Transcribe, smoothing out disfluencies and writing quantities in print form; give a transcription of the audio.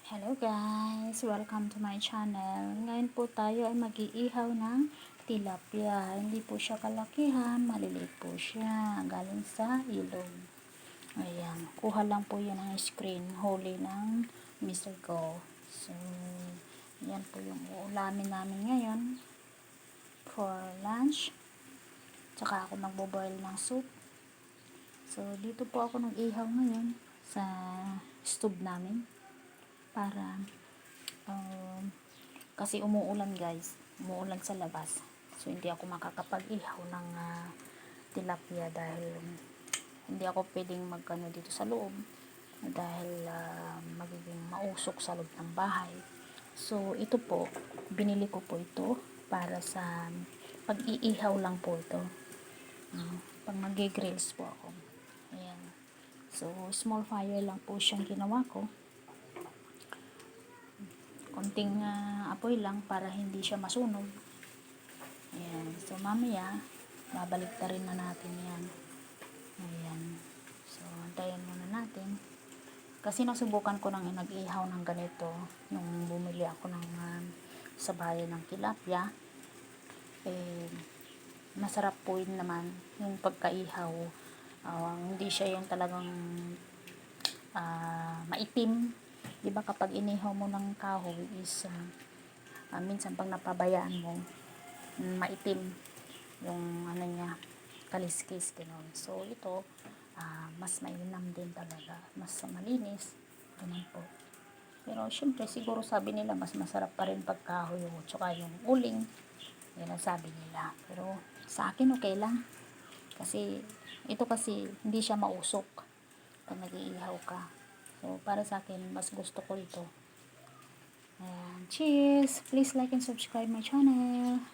Hello guys! Welcome to my channel. Ngayon po tayo ay mag-iihaw ng tilapia. Hindi po siya kalakihan, maliliit po siya. Galing sa ilog. Ayan, kuha lang po yan ang screen huli ng mister ko. So, yan po yung uulamin namin ngayon for lunch. Tsaka ako magbo-boil ng soup. So, dito po ako nag-ihaw ngayon sa stove namin. Para kasi umuulan guys, umuulan sa labas, so hindi ako makakapag-ihaw ng tilapia dahil hindi ako pwedeng magkano dito sa loob dahil magiging mausok sa loob ng bahay. So ito po, binili ko po ito para sa pag-iihaw lang po ito, pag mag-grills po ako. Ayan, so small fire lang po siyang ginawa ko, konting apoy lang para hindi siya masunog. Ayan. So, mamaya, babalik na rin na natin yan. Ayan. So, antayin muna natin. Kasi nasubukan ko nang nag-ihaw ng ganito nung bumili ako ng sa bayan ng tilapia. Masarap po yun naman yung pagkaihaw. Hindi siya yung talagang maitim. Diba kapag inihaw mo ng kahoy is minsan pag napabayaan mo maitim yung ano niya, kaliskis gano'n. So ito mas mainam din talaga, mas malinis ganun po. Pero syempre siguro sabi nila mas masarap pa rin pag kahoy o tsaka yung uling, yan ang sabi nila. Pero sa akin okay lang kasi ito kasi hindi siya mausok pag nag-iihaw ka. So, para sa akin, mas gusto ko ito. Ayan. Cheers! Please like and subscribe my channel.